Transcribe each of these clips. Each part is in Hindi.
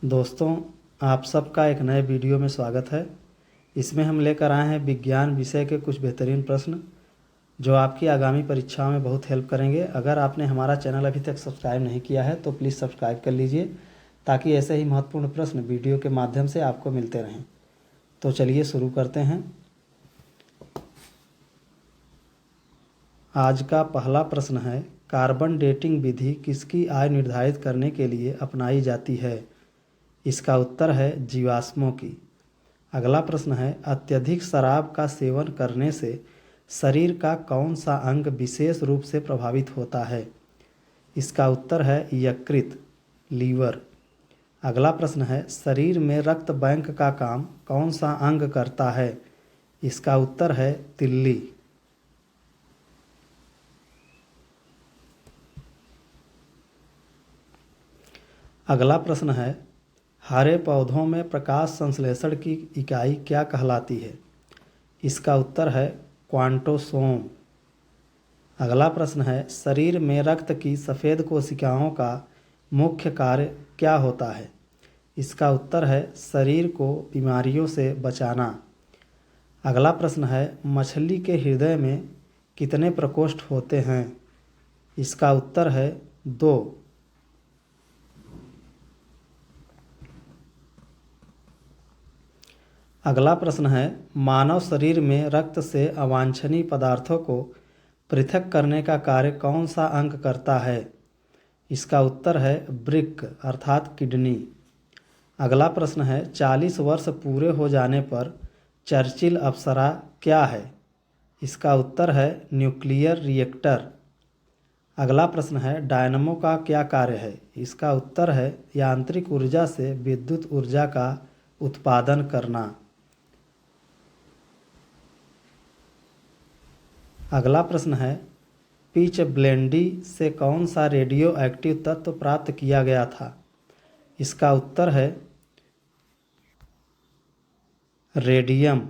दोस्तों, आप सबका एक नए वीडियो में स्वागत है। इसमें हम लेकर आए हैं विज्ञान विषय के कुछ बेहतरीन प्रश्न जो आपकी आगामी परीक्षाओं में बहुत हेल्प करेंगे। अगर आपने हमारा चैनल अभी तक सब्सक्राइब नहीं किया है तो प्लीज़ सब्सक्राइब कर लीजिए ताकि ऐसे ही महत्वपूर्ण प्रश्न वीडियो के माध्यम से आपको मिलते रहें। तो चलिए शुरू करते हैं। आज का पहला प्रश्न है, कार्बन डेटिंग विधि किसकी आयु निर्धारित करने के लिए अपनाई जाती है? इसका उत्तर है जीवाश्मों की। अगला प्रश्न है, अत्यधिक शराब का सेवन करने से शरीर का कौन सा अंग विशेष रूप से प्रभावित होता है? इसका उत्तर है यकृत, लीवर। अगला प्रश्न है, शरीर में रक्त बैंक का काम कौन सा अंग करता है? इसका उत्तर है तिल्ली। अगला प्रश्न है, हरे पौधों में प्रकाश संश्लेषण की इकाई क्या कहलाती है? इसका उत्तर है क्वांटोसोम। अगला प्रश्न है, शरीर में रक्त की सफ़ेद कोशिकाओं का मुख्य कार्य क्या होता है? इसका उत्तर है शरीर को बीमारियों से बचाना। अगला प्रश्न है, मछली के हृदय में कितने प्रकोष्ठ होते हैं? इसका उत्तर है 2। अगला प्रश्न है, मानव शरीर में रक्त से अवांछनीय पदार्थों को पृथक करने का कार्य कौन सा अंग करता है? इसका उत्तर है वृक्क अर्थात किडनी। अगला प्रश्न है, 40 वर्ष पूरे हो जाने पर चर्चिल अप्सरा क्या है? इसका उत्तर है न्यूक्लियर रिएक्टर। अगला प्रश्न है, डायनमो का क्या कार्य है? इसका उत्तर है यांत्रिक ऊर्जा से विद्युत ऊर्जा का उत्पादन करना। अगला प्रश्न है, पिच ब्लेंडी से कौन सा रेडियो एक्टिव तत्व प्राप्त किया गया था? इसका उत्तर है रेडियम।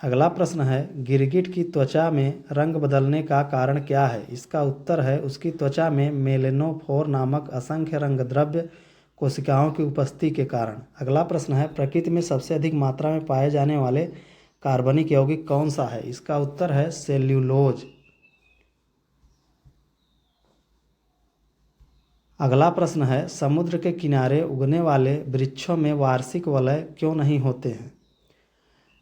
अगला प्रश्न है, गिरगिट की त्वचा में रंग बदलने का कारण क्या है? इसका उत्तर है उसकी त्वचा में मेलेनोफोर नामक असंख्य रंगद्रव्य कोशिकाओं की उपस्थिति के कारण। अगला प्रश्न है, प्रकृति में सबसे अधिक मात्रा में पाए जाने वाले कार्बनिक यौगिक कौन सा है? इसका उत्तर है सेल्यूलोज। अगला प्रश्न है, समुद्र के किनारे उगने वाले वृक्षों में वार्षिक वलय क्यों नहीं होते हैं?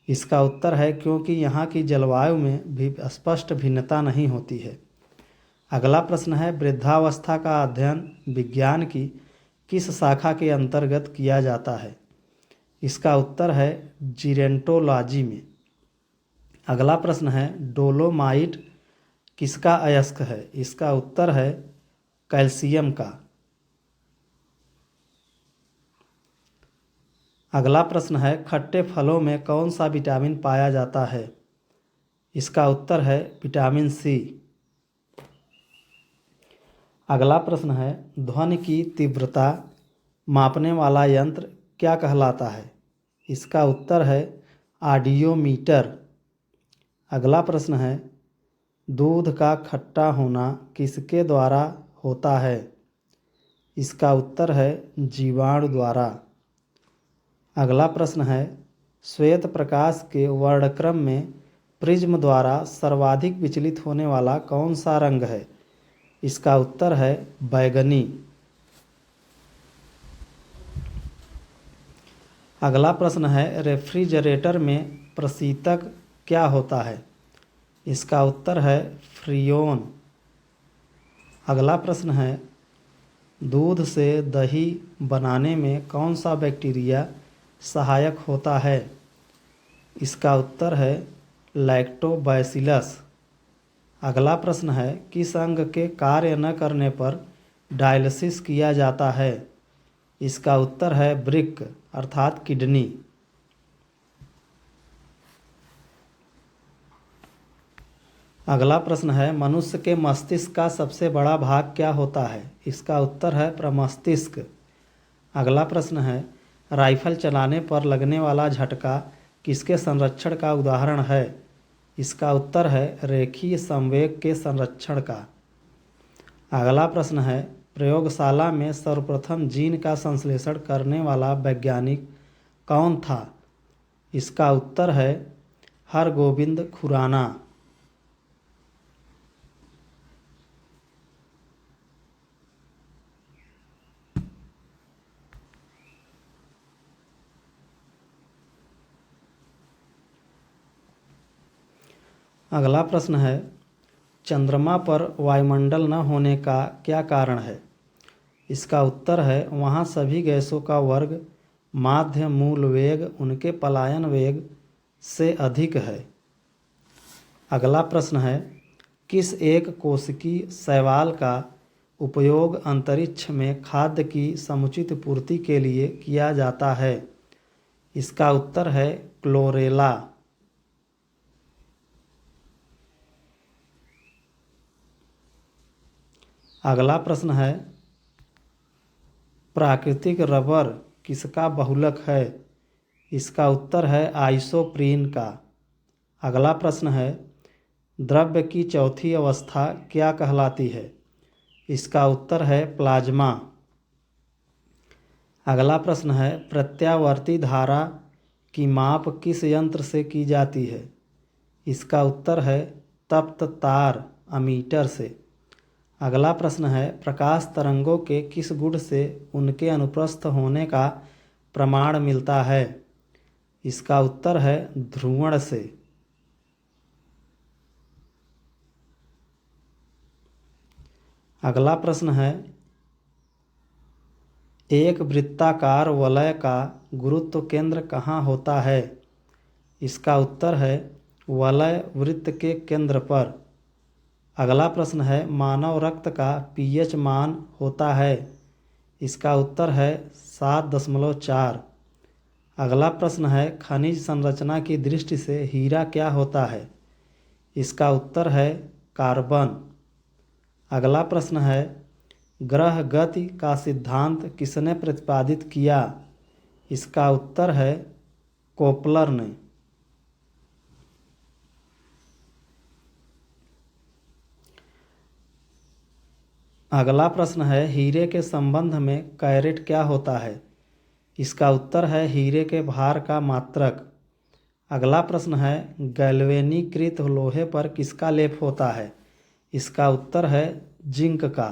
इसका उत्तर है क्योंकि यहाँ की जलवायु में भी स्पष्ट भिन्नता नहीं होती है। अगला प्रश्न है, वृद्धावस्था का अध्ययन विज्ञान की किस शाखा के अंतर्गत किया जाता है? इसका उत्तर है जीरेंटोलॉजी में। अगला प्रश्न है, डोलोमाइट किसका अयस्क है? इसका उत्तर है कैल्शियम का। अगला प्रश्न है, खट्टे फलों में कौन सा विटामिन पाया जाता है? इसका उत्तर है विटामिन सी। अगला प्रश्न है, ध्वनि की तीव्रता मापने वाला यंत्र क्या कहलाता है? इसका उत्तर है ऑडियोमीटर। अगला प्रश्न है, दूध का खट्टा होना किसके द्वारा होता है? इसका उत्तर है जीवाणु द्वारा। अगला प्रश्न है, श्वेत प्रकाश के वर्णक्रम में प्रिज्म द्वारा सर्वाधिक विचलित होने वाला कौन सा रंग है? इसका उत्तर है बैगनी। अगला प्रश्न है, रेफ्रिजरेटर में प्रशीतक क्या होता है? इसका उत्तर है फ्रियोन। अगला प्रश्न है, दूध से दही बनाने में कौन सा बैक्टीरिया सहायक होता है? इसका उत्तर है लैक्टोबैसिलस। अगला प्रश्न है, किस अंग के कार्य न करने पर डायलिसिस किया जाता है? इसका उत्तर है वृक्क अर्थात किडनी। अगला प्रश्न है, मनुष्य के मस्तिष्क का सबसे बड़ा भाग क्या होता है? इसका उत्तर है प्रमस्तिष्क। अगला प्रश्न है, राइफल चलाने पर लगने वाला झटका किसके संरक्षण का उदाहरण है? इसका उत्तर है रेखीय संवेग के संरक्षण का। अगला प्रश्न है, प्रयोगशाला में सर्वप्रथम जीन का संश्लेषण करने वाला वैज्ञानिक कौन था? इसका उत्तर है हरगोविंद खुराना। अगला प्रश्न है, चंद्रमा पर वायुमंडल न होने का क्या कारण है? इसका उत्तर है वहाँ सभी गैसों का वर्ग माध्य मूल वेग उनके पलायन वेग से अधिक है। अगला प्रश्न है, किस एक कोशिकीय शैवाल का उपयोग अंतरिक्ष में खाद्य की समुचित पूर्ति के लिए किया जाता है? इसका उत्तर है क्लोरेला। अगला प्रश्न है, प्राकृतिक रबर किसका बहुलक है? इसका उत्तर है आइसोप्रीन का। अगला प्रश्न है, द्रव्य की चौथी अवस्था क्या कहलाती है? इसका उत्तर है प्लाज्मा। अगला प्रश्न है, प्रत्यावर्ती धारा की माप किस यंत्र से की जाती है? इसका उत्तर है तप्त तार अमीटर से। अगला प्रश्न है, प्रकाश तरंगों के किस गुण से उनके अनुप्रस्थ होने का प्रमाण मिलता है? इसका उत्तर है ध्रुवण से। अगला प्रश्न है, एक वृत्ताकार वलय का गुरुत्व केंद्र कहाँ होता है? इसका उत्तर है वलय वृत्त के केंद्र पर। अगला प्रश्न है, मानव रक्त का पीएच मान होता है? इसका उत्तर है 7.4। अगला प्रश्न है, खनिज संरचना की दृष्टि से हीरा क्या होता है? इसका उत्तर है कार्बन। अगला प्रश्न है, ग्रह गति का सिद्धांत किसने प्रतिपादित किया? इसका उत्तर है कोपलर ने। अगला प्रश्न है, हीरे के संबंध में कैरेट क्या होता है? इसका उत्तर है हीरे के भार का मात्रक। अगला प्रश्न है, गैल्वेनीकृत लोहे पर किसका लेप होता है? इसका उत्तर है जिंक का।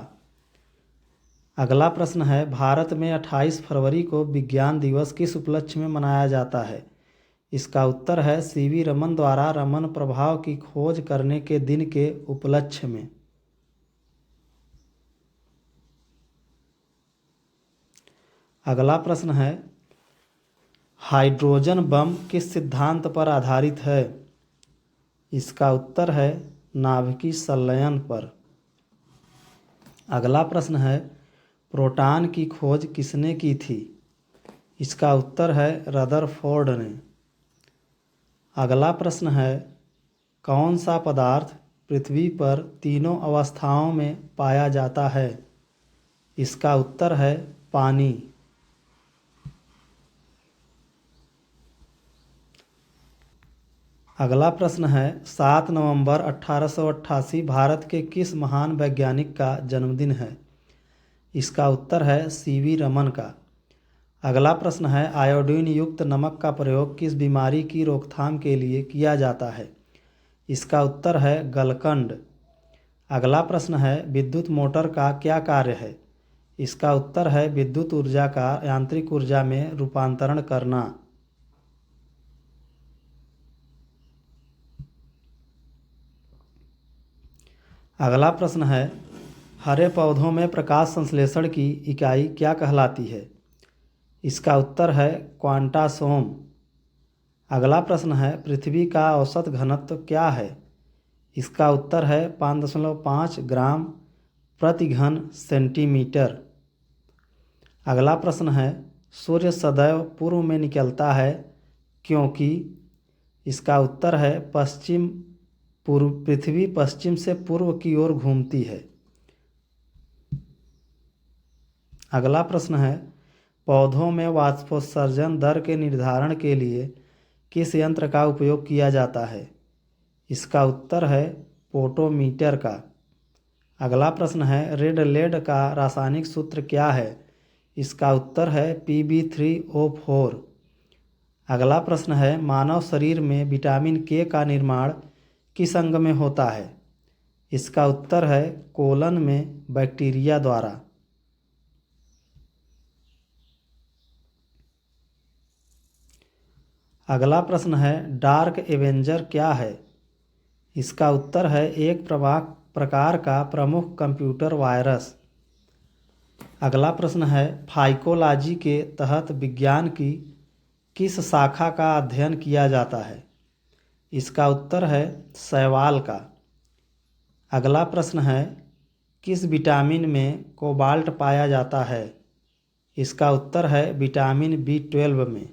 अगला प्रश्न है, भारत में 28 फरवरी को विज्ञान दिवस किस उपलक्ष्य में मनाया जाता है? इसका उत्तर है सीवी रमन द्वारा रमन प्रभाव की खोज करने के दिन के उपलक्ष्य में। अगला प्रश्न है, हाइड्रोजन बम किस सिद्धांत पर आधारित है? इसका उत्तर है नाभिकीय संलयन पर। अगला प्रश्न है, प्रोटॉन की खोज किसने की थी? इसका उत्तर है रदरफोर्ड ने। अगला प्रश्न है, कौन सा पदार्थ पृथ्वी पर तीनों अवस्थाओं में पाया जाता है? इसका उत्तर है पानी। अगला प्रश्न है, 7 नवंबर 1888 भारत के किस महान वैज्ञानिक का जन्मदिन है? इसका उत्तर है सीवी रमन का। अगला प्रश्न है, आयोडीन युक्त नमक का प्रयोग किस बीमारी की रोकथाम के लिए किया जाता है? इसका उत्तर है गलकंड। अगला प्रश्न है, विद्युत मोटर का क्या कार्य है? इसका उत्तर है विद्युत ऊर्जा का यांत्रिक ऊर्जा में रूपांतरण करना। अगला प्रश्न है, हरे पौधों में प्रकाश संश्लेषण की इकाई क्या कहलाती है? इसका उत्तर है क्वांटासोम। अगला प्रश्न है, पृथ्वी का औसत घनत्व क्या है? इसका उत्तर है 5.5 ग्राम प्रति घन सेंटीमीटर। अगला प्रश्न है, सूर्य सदैव पूर्व में निकलता है क्योंकि? इसका उत्तर है पृथ्वी पश्चिम से पूर्व की ओर घूमती है। अगला प्रश्न है, पौधों में वाष्पोत्सर्जन दर के निर्धारण के लिए किस यंत्र का उपयोग किया जाता है? इसका उत्तर है पोटोमीटर का। अगला प्रश्न है रेड लेड का रासायनिक सूत्र क्या है? इसका उत्तर है Pb3O4। अगला प्रश्न है मानव शरीर में विटामिन के का निर्माण किस अंग में होता है? इसका उत्तर है कोलन में बैक्टीरिया द्वारा। अगला प्रश्न है डार्क एवेंजर क्या है? इसका उत्तर है एक प्रकार का प्रमुख कंप्यूटर वायरस। अगला प्रश्न है फाइकोलॉजी के तहत विज्ञान की किस शाखा का अध्ययन किया जाता है? इसका उत्तर है शैवाल का। अगला प्रश्न है किस विटामिन में कोबाल्ट पाया जाता है? इसका उत्तर है विटामिन B12 में।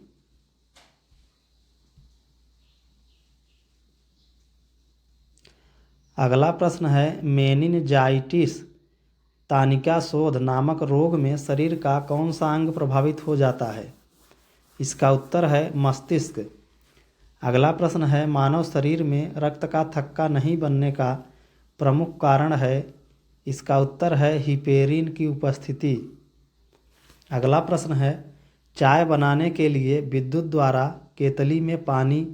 अगला प्रश्न है मेनिनजाइटिस तानिका शोथ नामक रोग में शरीर का कौन सा अंग प्रभावित हो जाता है? इसका उत्तर है मस्तिष्क। अगला प्रश्न है मानव शरीर में रक्त का थक्का नहीं बनने का प्रमुख कारण है? इसका उत्तर है हिपेरिन की उपस्थिति। अगला प्रश्न है चाय बनाने के लिए विद्युत द्वारा केतली में पानी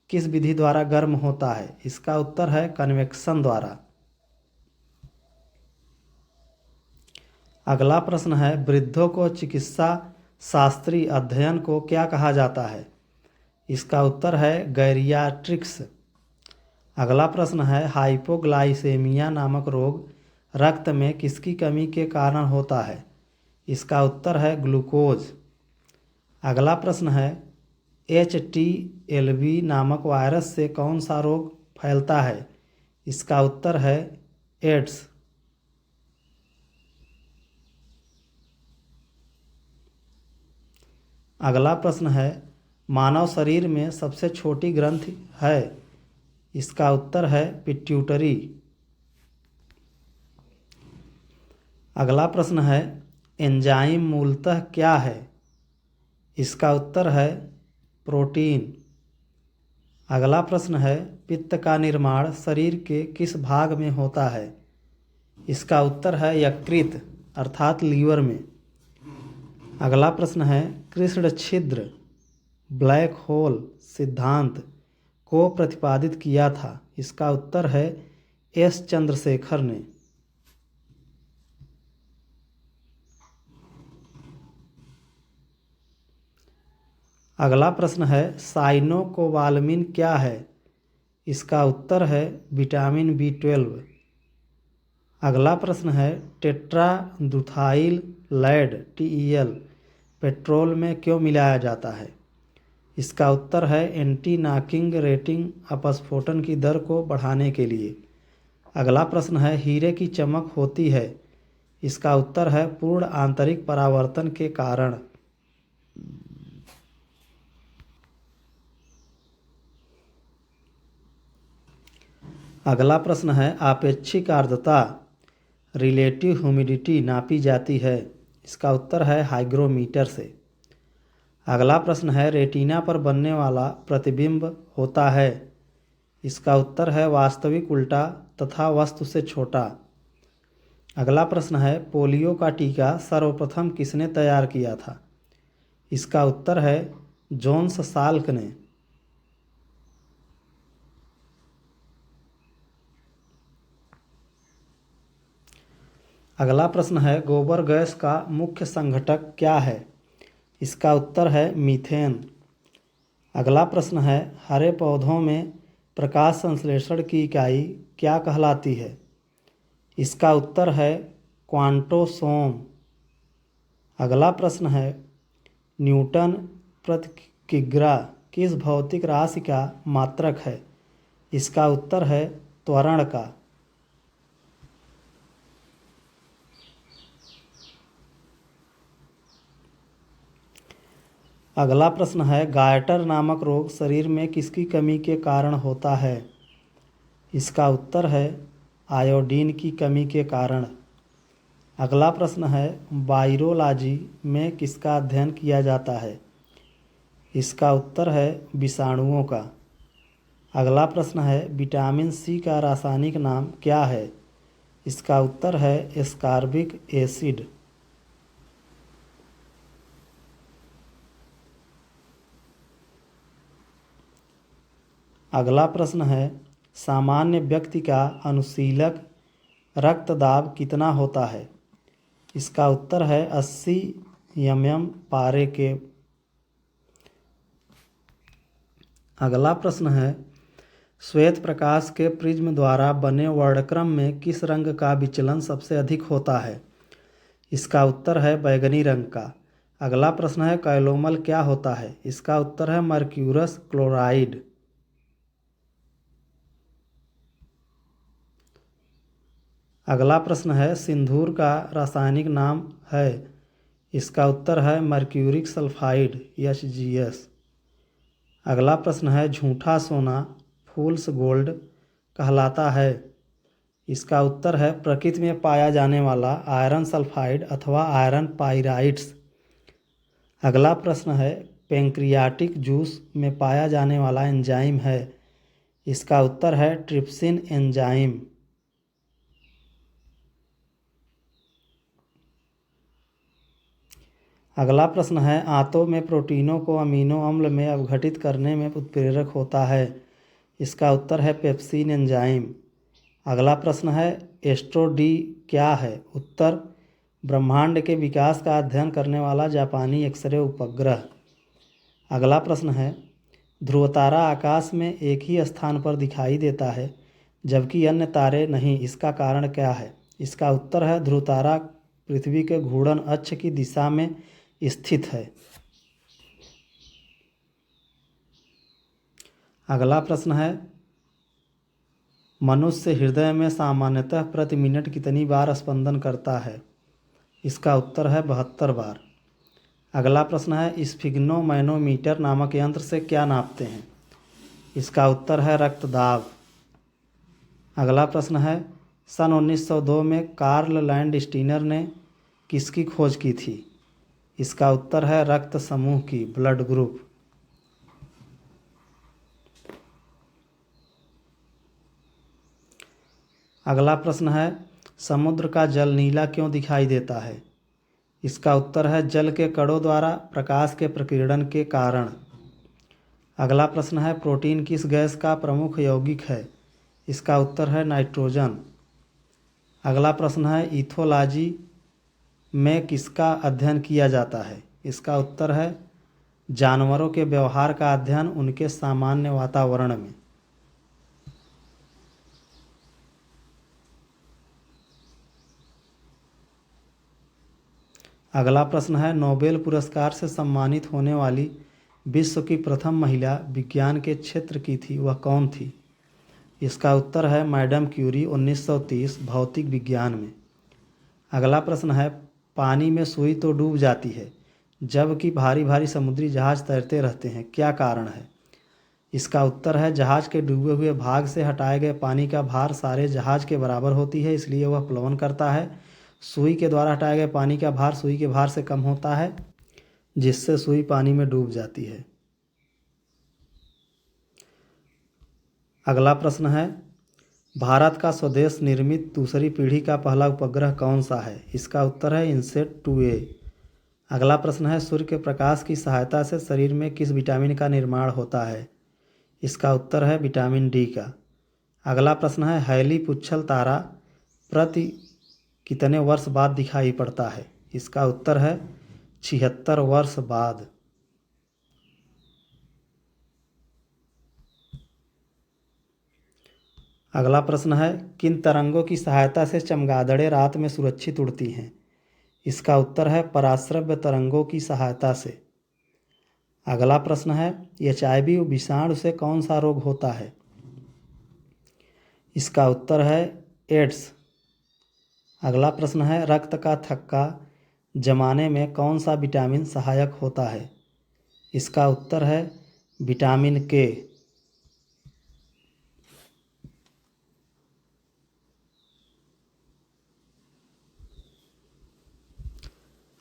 किस विधि द्वारा गर्म होता है? इसका उत्तर है कन्वेक्शन द्वारा। अगला प्रश्न है वृद्धों को चिकित्सा शास्त्रीय अध्ययन को क्या कहा जाता है? इसका उत्तर है गैरियाट्रिक्स। अगला प्रश्न है हाइपोग्लाइसेमिया नामक रोग रक्त में किसकी कमी के कारण होता है? इसका उत्तर है ग्लूकोज। अगला प्रश्न है HTLV नामक वायरस से कौन सा रोग फैलता है? इसका उत्तर है एड्स। अगला प्रश्न है मानव शरीर में सबसे छोटी ग्रंथि है? इसका उत्तर है पिट्यूटरी। अगला प्रश्न है एंजाइम मूलतः क्या है? इसका उत्तर है प्रोटीन। अगला प्रश्न है पित्त का निर्माण शरीर के किस भाग में होता है? इसका उत्तर है यकृत अर्थात लीवर में। अगला प्रश्न है कृष्ण छिद्र ब्लैक होल सिद्धांत को प्रतिपादित किया था? इसका उत्तर है S चंद्रशेखर ने। अगला प्रश्न है साइनोकोबालमिन क्या है? इसका उत्तर है विटामिन B12। अगला प्रश्न है टेट्राब्यूटाइल लैड TEL पेट्रोल में क्यों मिलाया जाता है? इसका उत्तर है एंटी नॉकिंग रेटिंग अपस्फोटन की दर को बढ़ाने के लिए। अगला प्रश्न है हीरे की चमक होती है? इसका उत्तर है पूर्ण आंतरिक परावर्तन के कारण। अगला प्रश्न है आपेक्षिक आर्द्रता रिलेटिव ह्यूमिडिटी नापी जाती है? इसका उत्तर है हाइग्रोमीटर से। अगला प्रश्न है रेटिना पर बनने वाला प्रतिबिंब होता है? इसका उत्तर है वास्तविक उल्टा तथा वस्तु से छोटा। अगला प्रश्न है पोलियो का टीका सर्वप्रथम किसने तैयार किया था? इसका उत्तर है जोन्स साल्क ने। अगला प्रश्न है गोबर गैस का मुख्य संघटक क्या है? इसका उत्तर है मीथेन। अगला प्रश्न है हरे पौधों में प्रकाश संश्लेषण की इकाई क्या कहलाती है? इसका उत्तर है क्वांटोसोम। अगला प्रश्न है न्यूटन प्रति किग्रा किस भौतिक राशि का मात्रक है? इसका उत्तर है त्वरण का। अगला प्रश्न है गायटर नामक रोग शरीर में किसकी कमी के कारण होता है? इसका उत्तर है आयोडीन की कमी के कारण। अगला प्रश्न है वायरोलॉजी में किसका अध्ययन किया जाता है? इसका उत्तर है विषाणुओं का। अगला प्रश्न है विटामिन C का रासायनिक नाम क्या है? इसका उत्तर है एस्कॉर्बिक एसिड। अगला प्रश्न है, सामान्य व्यक्ति का अनुशीलक रक्तदाब कितना होता है? इसका उत्तर है 80 mm पारे के। अगला प्रश्न है, श्वेत प्रकाश के प्रिज्म द्वारा बने वर्णक्रम में किस रंग का विचलन सबसे अधिक होता है? इसका उत्तर है बैंगनी रंग का। अगला प्रश्न है, कैलोमल क्या होता है? इसका उत्तर है मर्क्यूरस क्लोराइड। अगला प्रश्न है, सिंदूर का रासायनिक नाम है? इसका उत्तर है मर्क्यूरिक सल्फाइड HgS। अगला प्रश्न है, झूठा सोना फूल्स गोल्ड कहलाता है? इसका उत्तर है प्रकृति में पाया जाने वाला आयरन सल्फाइड अथवा आयरन पाइराइट्स। अगला प्रश्न है, पैंक्रियाटिक जूस में पाया जाने वाला एंजाइम है? इसका उत्तर है ट्रिप्सिन एंजाइम। अगला प्रश्न है, आंतों में प्रोटीनों को अमीनो अम्ल में अपघटित करने में उत्प्रेरक होता है? इसका उत्तर है पेप्सिन एंजाइम। अगला प्रश्न है, एस्ट्रो-डी क्या है? उत्तर, ब्रह्मांड के विकास का अध्ययन करने वाला जापानी एक्सरे उपग्रह। अगला प्रश्न है, ध्रुवतारा आकाश में एक ही स्थान पर दिखाई देता है जबकि अन्य तारे नहीं, इसका कारण क्या है? इसका उत्तर है ध्रुवतारा पृथ्वी के घूर्णन अक्ष की दिशा में स्थित है। अगला प्रश्न है, मनुष्य हृदय में सामान्यतः प्रति मिनट कितनी बार स्पंदन करता है? इसका उत्तर है 72 बार। अगला प्रश्न है, स्फिग्नोमैनोमीटर नामक यंत्र से क्या नापते हैं? इसका उत्तर है रक्तदाब। अगला प्रश्न है, सन 1902 में कार्ल लैंडस्टीनर ने किसकी खोज की थी? इसका उत्तर है रक्त समूह की, ब्लड ग्रुप। अगला प्रश्न है, समुद्र का जल नीला क्यों दिखाई देता है? इसका उत्तर है जल के कणों द्वारा प्रकाश के प्रकीर्णन के कारण। अगला प्रश्न है, प्रोटीन किस गैस का प्रमुख यौगिक है? इसका उत्तर है नाइट्रोजन। अगला प्रश्न है, इथोलॉजी में किसका अध्ययन किया जाता है? इसका उत्तर है जानवरों के व्यवहार का अध्ययन उनके सामान्य वातावरण में। अगला प्रश्न है, नोबेल पुरस्कार से सम्मानित होने वाली विश्व की प्रथम महिला विज्ञान के क्षेत्र की थी, वह कौन थी? इसका उत्तर है मैडम क्यूरी, 1930, भौतिक विज्ञान में। अगला प्रश्न है, पानी में सुई तो डूब जाती है जबकि भारी भारी समुद्री जहाज तैरते रहते हैं, क्या कारण है? इसका उत्तर है जहाज के डूबे हुए भाग से हटाए गए पानी का भार सारे जहाज के बराबर होती है, इसलिए वह प्लवन करता है। सुई के द्वारा हटाए गए पानी का भार सुई के भार से कम होता है, जिससे सुई पानी में डूब जाती है। अगला प्रश्न है, भारत का स्वदेश निर्मित दूसरी पीढ़ी का पहला उपग्रह कौन सा है? इसका उत्तर है इनसेट 2A। अगला प्रश्न है, सूर्य के प्रकाश की सहायता से शरीर में किस विटामिन का निर्माण होता है? इसका उत्तर है विटामिन डी का। अगला प्रश्न है, हैली पुच्छल तारा प्रति कितने वर्ष बाद दिखाई पड़ता है? इसका उत्तर है 76 वर्ष बाद। अगला प्रश्न है, किन तरंगों की सहायता से चमगादड़ें रात में सुरक्षित उड़ती हैं? इसका उत्तर है पराश्रव्य तरंगों की सहायता से। अगला प्रश्न है, HIV विषाणु से कौन सा रोग होता है? इसका उत्तर है एड्स। अगला प्रश्न है, रक्त का थक्का जमाने में कौन सा विटामिन सहायक होता है? इसका उत्तर है विटामिन के।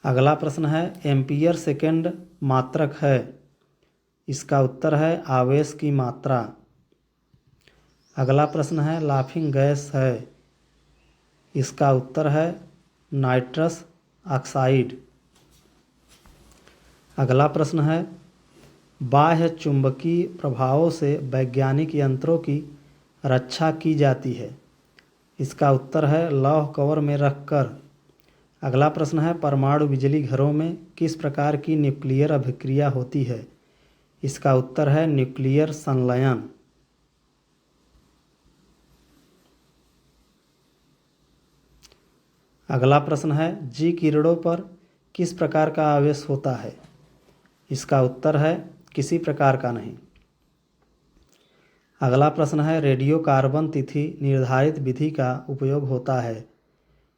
अगला प्रश्न है, एम्पियर सेकेंड मात्रक है? इसका उत्तर है आवेश की मात्रा। अगला प्रश्न है, लाफिंग गैस है? इसका उत्तर है नाइट्रस ऑक्साइड। अगला प्रश्न है, बाह्य चुंबकीय प्रभावों से वैज्ञानिक यंत्रों की रक्षा की जाती है। इसका उत्तर है लौह कवर में रखकर। अगला प्रश्न है, परमाणु बिजली घरों में किस प्रकार की न्यूक्लियर अभिक्रिया होती है। इसका उत्तर है न्यूक्लियर संलयन। अगला प्रश्न है, जी किरणों पर किस प्रकार का आवेश होता है। इसका उत्तर है किसी प्रकार का नहीं। अगला प्रश्न है, रेडियो कार्बन तिथि निर्धारित विधि का उपयोग होता है।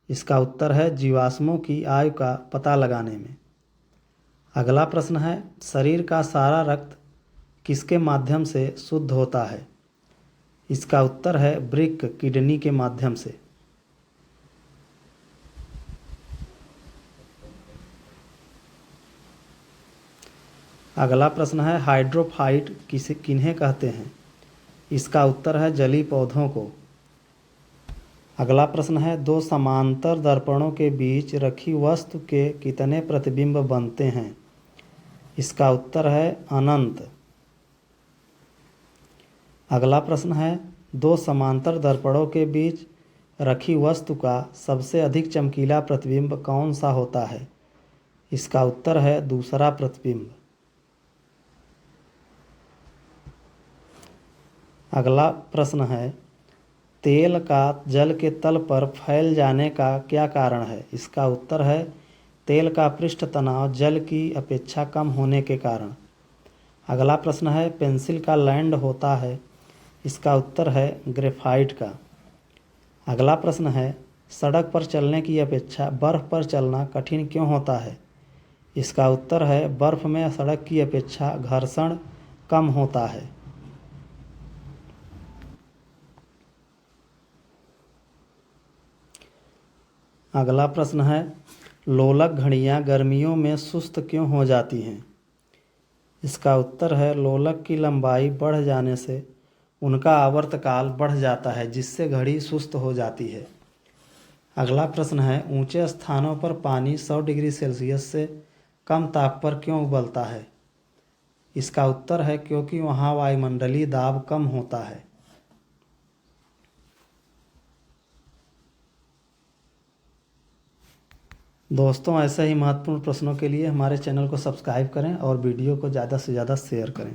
इसका उत्तर है जीवाश्मों की आयु का पता लगाने में। अगला प्रश्न है, शरीर का सारा रक्त किसके माध्यम से शुद्ध होता है। इसका उत्तर है वृक्क किडनी के माध्यम से। अगला प्रश्न है, हाइड्रोफाइट किन्हें कहते हैं। इसका उत्तर है जलीय पौधों को। अगला प्रश्न है, दो समांतर दर्पणों के बीच रखी वस्तु के कितने प्रतिबिंब बनते हैं। इसका उत्तर है अनंत। अगला प्रश्न है, दो समांतर दर्पणों के बीच रखी वस्तु का सबसे अधिक चमकीला प्रतिबिंब कौन सा होता है। इसका उत्तर है दूसरा प्रतिबिंब। अगला प्रश्न है, तेल का जल के तल पर फैल जाने का क्या कारण है। इसका उत्तर है तेल का पृष्ठ तनाव जल की अपेक्षा कम होने के कारण। अगला प्रश्न है, पेंसिल का लैंड होता है। इसका उत्तर है ग्रेफाइट का। अगला प्रश्न है, सड़क पर चलने की अपेक्षा बर्फ़ पर चलना कठिन क्यों होता है। इसका उत्तर है बर्फ़ में सड़क की अपेक्षा घर्षण कम होता है। अगला प्रश्न है, लोलक घड़ियाँ गर्मियों में सुस्त क्यों हो जाती हैं। इसका उत्तर है लोलक की लंबाई बढ़ जाने से उनका आवर्तकाल बढ़ जाता है, जिससे घड़ी सुस्त हो जाती है। अगला प्रश्न है, ऊंचे स्थानों पर पानी 100 डिग्री सेल्सियस से कम ताप पर क्यों उबलता है। इसका उत्तर है क्योंकि वहाँ वायुमंडलीय दाब कम होता है। दोस्तों, ऐसे ही महत्वपूर्ण प्रश्नों के लिए हमारे चैनल को सब्सक्राइब करें और वीडियो को ज़्यादा से ज़्यादा शेयर करें।